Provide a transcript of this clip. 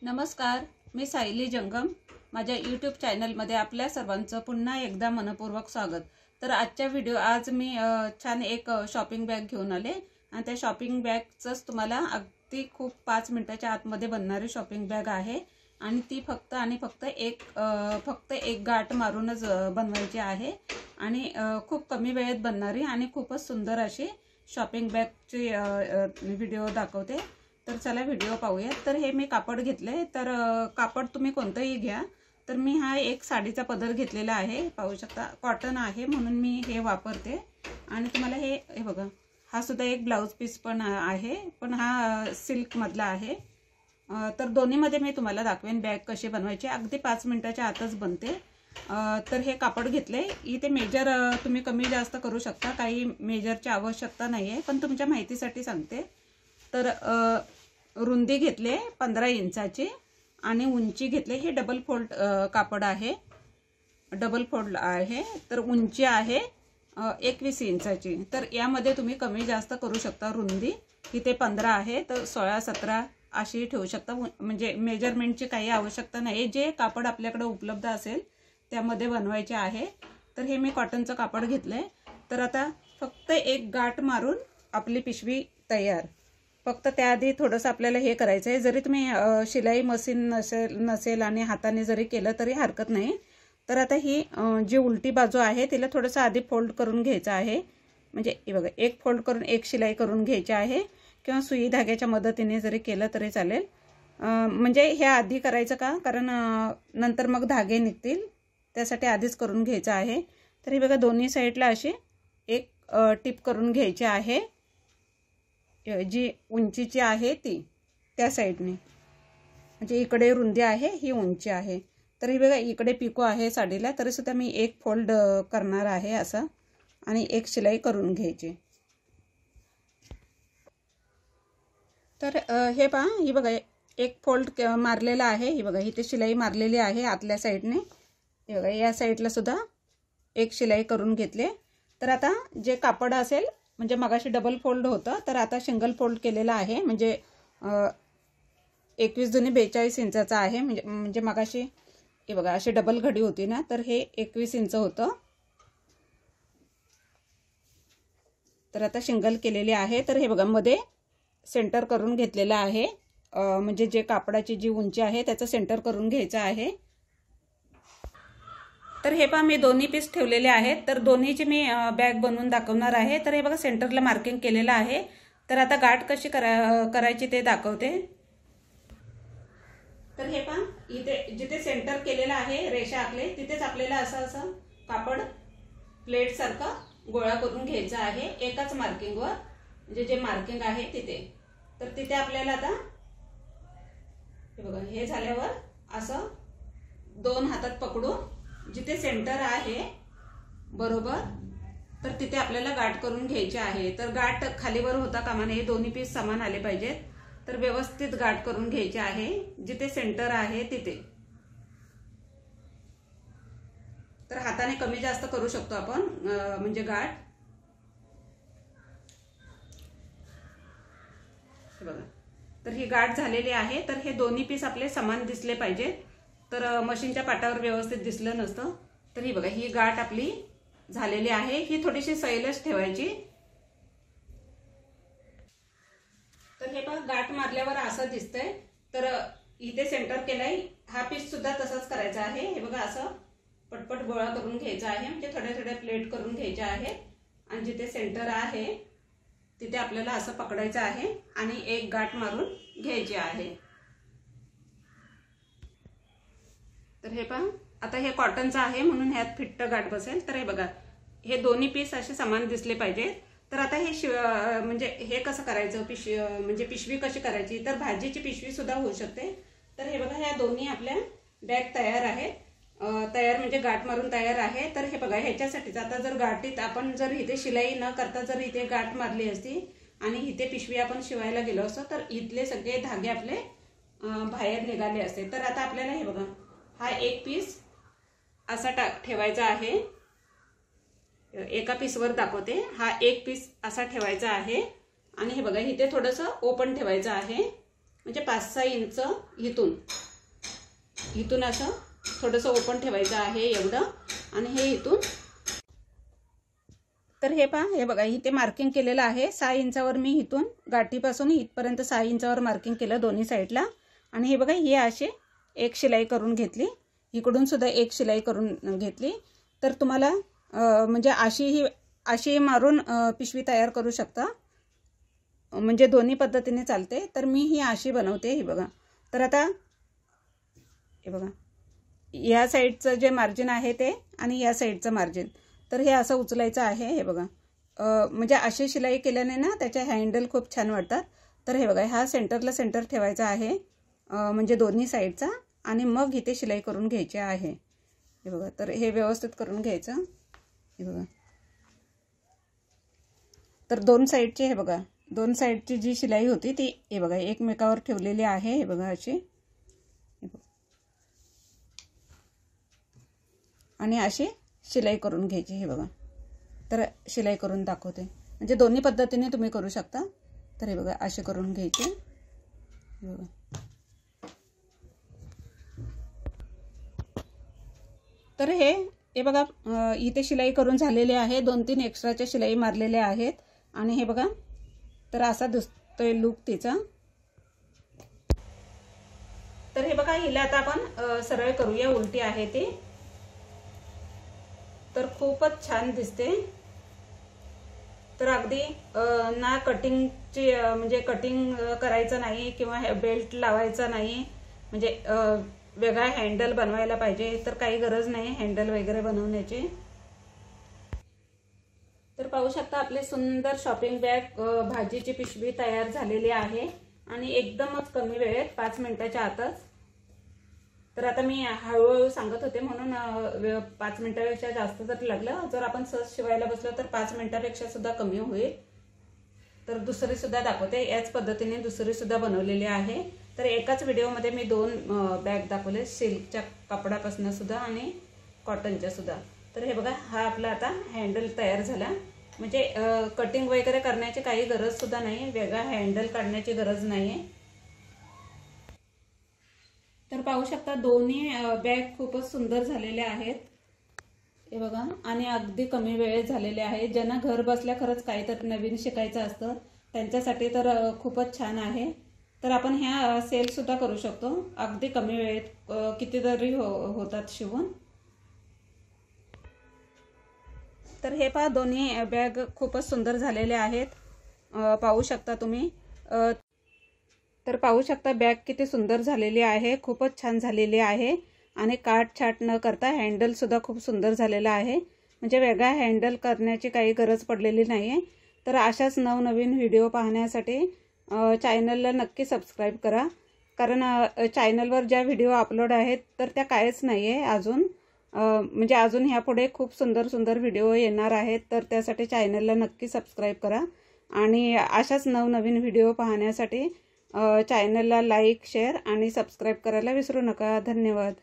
नमस्कार, मी सायली जंगम. माझ्या यूट्यूब चॅनलमध्ये आपल्या सर्वांचं पुन्हा एकदा मनपूर्वक स्वागत. तर आज मी छान एक शॉपिंग बॅग घेऊन आले आणि त्या शॉपिंग बॅगचंच तुम्हाला अगदी खूप 5 मिनिटाच्या आतमध्ये बनणारी शॉपिंग बॅग आहे आणि ती फक्त एक गाठ मारूनच बनवायची आहे आणि खूप कमी वेळेत बनणारी आणि खूपच सुंदर अशी शॉपिंग बॅगची व्हिडिओ दाखवते. तर चला व्हिडिओ पाहूया. तर हे मी कापड घेतले. तर कापड तुम्ही कोणतंही घ्या. तर मी हा एक साडीचा पदर घेतलेला आहे, पाहू शकता कॉटन आहे म्हणून मी हे वापरते. आणि तुम्हाला हे बघा, हा सुद्धा एक ब्लाउज पीस पण आहे, पण हा सिल्क मधला आहे. तर दोन्हीमध्ये मी तुम्हाला दाखवेन बॅग कशी बनवायची. अगदी 5 मिनिटाच्या आतच बनते. तर हे कापड घेतले. इथे मेजर तुम्ही कमी जास्त करू शकता, काही मेजरची आवश्यकता नाही आहे, पण तुमच्या माहितीसाठी सांगते. तर रुंदी घेतले 15 इंचाची आणि उंची घेतले. हे डबल फोल्ड कापड आहे, डबल फोल्ड आहे. तर उंची आहे 21 इंचाची. तर यामध्ये तुम्ही कमी जास्त करू शकता. रुंदी इथे 15 आहे, तर 16-17 अशी ठेवू शकता. म्हणजे मेजरमेंटची काही आवश्यकता नाही. जे कापड आपल्याकडे उपलब्ध असेल त्यामध्ये बनवायचे आहे. तर हे मी कॉटनचं कापड घेतलंय. तर आता फक्त एक गाठ मारून आपली पिशवी तयार. फक्त त्याआधी थोडंसं आपल्याला हे करायचं आहे. जरी तुम्ही शिलाई मशीन नसेल आणि हाताने जरी केलं तरी हरकत नाही. तर आता ही जी उलटी बाजू आहे तिला थोडंसं आधी फोल्ड करून घ्यायचं आहे. म्हणजे हे बघा, एक फोल्ड करून एक शिलाई करून घ्यायची आहे, किंवा सुई धाग्याच्या मदतीने जरी केलं तरी चालेल. म्हणजे हे आधी करायचं का, कारण नंतर मग धागे निघतील, त्यासाठी आधीच करून घ्यायचं आहे. तर हे बघा, दोन्ही साईडला अशी एक टिप करून घ्यायची आहे. जी उंचीची आहे ती त्या साईडने, म्हणजे इकडे रुंदी आहे, ही उंची आहे. तर ही बघा, इकडे पिको आहे साडीला, तरी सुद्धा मी एक फोल्ड करणार आहे असं, आणि एक शिलाई करून घ्यायची. तर हे पहा, ही बघा एक फोल्ड मारलेला आहे. ही बघा, इथे शिलाई मारलेली आहे आतल्या साईडने. हे बघा, या साईडला सुद्धा एक शिलाई करून घेतले. तर आता जे कापड असेल, म्हणजे मगाशी डबल फोल्ड होतं, तर आता सिंगल फोल्ड केलेला आहे. म्हणजे 21 दुनी 42 इंचाचा आहे. म्हणजे मगाशी हे बघा अशी डबल घडी होती ना, तर हे 21 इंच होतं. तर आता सिंगल केलेले आहे. तर हे बघा, मध्ये सेंटर करून घेतलेलं आहे. म्हणजे जे कापडाची जी उंची आहे त्याचं सेंटर करून घ्यायचं आहे. तर हे पहा, मी दोन्ही पीस ठेवलेले आहेत. तर दोन्हीची मी बॅग बनवून दाखवणार आहे. तर हे बघा, सेंटरला मार्किंग केलेलं आहे. तर आता गाठ कशी करायची ते दाखवते. तर हे पहा, इथे जिथे सेंटर केलेलं आहे, रेषा आखले, तिथेच आपल्याला असं कापड प्लेट सारखं गोळा करून घ्यायचं आहे एकाच मार्किंगवर. म्हणजे जे मार्किंग आहे तिथे. तर तिथे आपल्याला आता हे बघा, हे झाल्यावर असं 2 हातात पकडून जिथे सेंटर आहे बरोबर, तर तिथे आपल्याला गाठ करून घ्यायची आहे. तर गाठ खालीवर होता कामा नये, दोन्ही पीस समान आले पाहिजेत. तर व्यवस्थित गाठ करून घ्यायची आहे जिथे सेंटर आहे तिथे. तर हाताने कमी जास्त करू शकतो आपण, म्हणजे गाठ. बघा, तर ही गाठ झालेली आहे. तर हे दोन्ही पीस आपले समान दिसले पाहिजेत. तर मशीनच्या पाटावर व्यवस्थित दिसलं नसतं. तर ही बघा, ही गाठ आपली झालेली आहे. ही थोडीशी सैलच ठेवायची. तर हे बघा, गाठ मारल्यावर असं दिसतंय. तर इथे सेंटर केलाय. हा पीस सुद्धा तसंच करायचा आहे. हे बघा, असं पटपट गोळा करून घ्यायचा आहे. म्हणजे थोड्या थोड्या प्लेट करून घ्यायच्या आहेत आणि जिथे सेंटर आहे तिथे आपल्याला असं पकडायचं आहे आणि एक गाठ मारून घ्यायची आहे. तर हे पहा, आता हे कॉटनचं आहे म्हणून ह्यात फिट्ट गाठ बसेल. तर हे बघा, हे दोन्ही पीस असे समान दिसले पाहिजे. तर आता हे म्हणजे हे कसं करायचं, म्हणजे पिशवी कशी करायची, तर भाजीची पिशवी सुद्धा होऊ शकते. तर हे बघा, ह्या दोन्ही आपल्या बॅग तयार आहेत. तयार म्हणजे गाठ मारून तयार आहे. तर हे बघा, ह्याच्यासाठीच आता जर गाठीत आपण जर इथे शिलाई न करता जर इथे गाठ मारली असती आणि इथे पिशवी आपण शिवायला गेलो असतो, तर इथले सगळे धागे आपले बाहेर निघाले असते. तर आता आपल्याला हे बघा, हा एक पीस असा ठेवायचा आहे. एका पीसवर दाखवते. हा एक पीस असा ठेवायचा आहे आणि हे बघा, इथे थोडंसं ओपन ठेवायचं आहे. म्हणजे 5-6 इंच इथून असं थोडंसं ओपन ठेवायचं आहे एवढं. आणि हे इथून तर हे पहा, हे बघा इथे मार्किंग केलेलं आहे 6 इंचावर. मी इथून गाठीपासून इथपर्यंत 6 इंचावर मार्किंग केलं दोन्ही साईडला. आणि हे बघा ही अशी एक शिलाई करून घेतली, इकडून सुद्धा एक शिलाई करून घेतली. तर तुम्हाला म्हणजे अशी मारून पिशवी तयार करू शकता, म्हणजे दोन्ही पद्धतीने चालते. तर मी ही अशी बनवते. हे बघा, तर आता हे बघा या साईडचं जे मार्जिन आहे ते आणि या साईडचं मार्जिन, तर हे असं उचलायचं आहे. हे बघा म्हणजे अशी शिलाई केल्याने ना त्याचे हँडल खूप छान वाटतात. तर हे बघा हा सेंटरला सेंटर ठेवायचा आहे म्हणजे दोन्ही साईडचा, आणि मग इथे शिलाई करून घ्यायची आहे. हे बघा, तर हे व्यवस्थित करून घ्यायचं. हे बघा, तर दोन साईडचे हे बघा दोन साईडची जी शिलाई होती ती हे बघा एकमेकावर ठेवलेली आहे. हे बघा अशी, आणि अशी शिलाई करून घ्यायची. हे बघा, तर शिलाई करून दाखवते, म्हणजे दोन्ही पद्धतीने तुम्ही करू शकता. तर हे बघा अशी करून घ्यायची. हे बघा, तर हे बघा इथे शिलाई करून झालेली आहे. 2-3 एक्स्ट्राच्या शिलाई मारलेल्या आहेत. आणि हे बघा, तर असा दिसतोय लुक तिचा. तर हे बघा हिला आता आपण सरळ करूया, उलटी आहे ती. तर खूपच छान दिसते. तर अगदी ना कटिंगची म्हणजे कटिंग करायचं नाही किंवा बेल्ट लावायचा नाही, म्हणजे वेगळा हँडल बनवायला पाहिजे तर काही गरज नाही हँडल वगैरे बनवण्याची. तर पाहू शकता आपली सुंदर शॉपिंग बॅग भाजीची पिशवी तयार झालेली आहे, आणि एकदमच कमी वेळेत 5 मिनिटाच्या आतच. तर आता मी हळूहळू सांगत होते म्हणून 5 मिनिटापेक्षा जास्त जर लागलं, जर आपण सहज शिवायला बसलो तर 5 मिनिटापेक्षा सुद्धा कमी होईल. तर दुसरी सुद्धा दाखवते, याच पद्धतीने दुसरी सुद्धा बनवलेली आहे. तर एकाच व्हिडिओमध्ये मी 2 बॅग दाखवले, सिल्कच्या कपड्यापासून सुद्धा आणि कॉटनच्या सुद्धा. तर हे बघा हा आपला आता हँडल तयार झाला, म्हणजे कटिंग वगैरे करण्याची काही गरज सुद्धा नाही, वेगळा हँडल काढण्याची गरज नाही. तर पाहू शकता दोन्ही बॅग खूपच सुंदर झालेले आहेत. हे बघा, आणि अगदी कमी वेळेत झालेले आहे. ज्यांना घर बसल्या खरंच काहीतरी नवीन शिकायचं असतं त्यांच्यासाठी तर खूपच छान आहे. तर आपण ह्या सेल सुद्धा करू शकतो अगदी कमी वेळेत, कितीतरी होतात शिवून. तर हे पहा दोन्ही बॅग खूपच सुंदर झालेले आहेत, पाहू शकता तुम्ही. तर पाहू शकता बॅग किती सुंदर झालेली आहे, खूपच छान झालेली आहे. आणि काट छाट न करता हँडल सुद्धा खूप सुंदर झालेला आहे, म्हणजे वेगळा हँडल करण्याची काही गरज पडलेली नाही आहे. तर अशाच नवनवीन व्हिडिओ पाहण्यासाठी चॅनलला नक्की सबस्क्राईब करा, कारण चॅनलवर ज्या व्हिडिओ अपलोड आहेत तर त्या काहीच नाही आहे अजून, म्हणजे अजून ह्यापुढे खूप सुंदर सुंदर व्हिडिओ येणार आहेत. तर त्यासाठी चॅनलला नक्की सबस्क्राईब करा, आणि अशाच नवनवीन व्हिडिओ पाहण्यासाठी चॅनलला लाईक, शेअर आणि सबस्क्राईब करायला विसरू नका. धन्यवाद.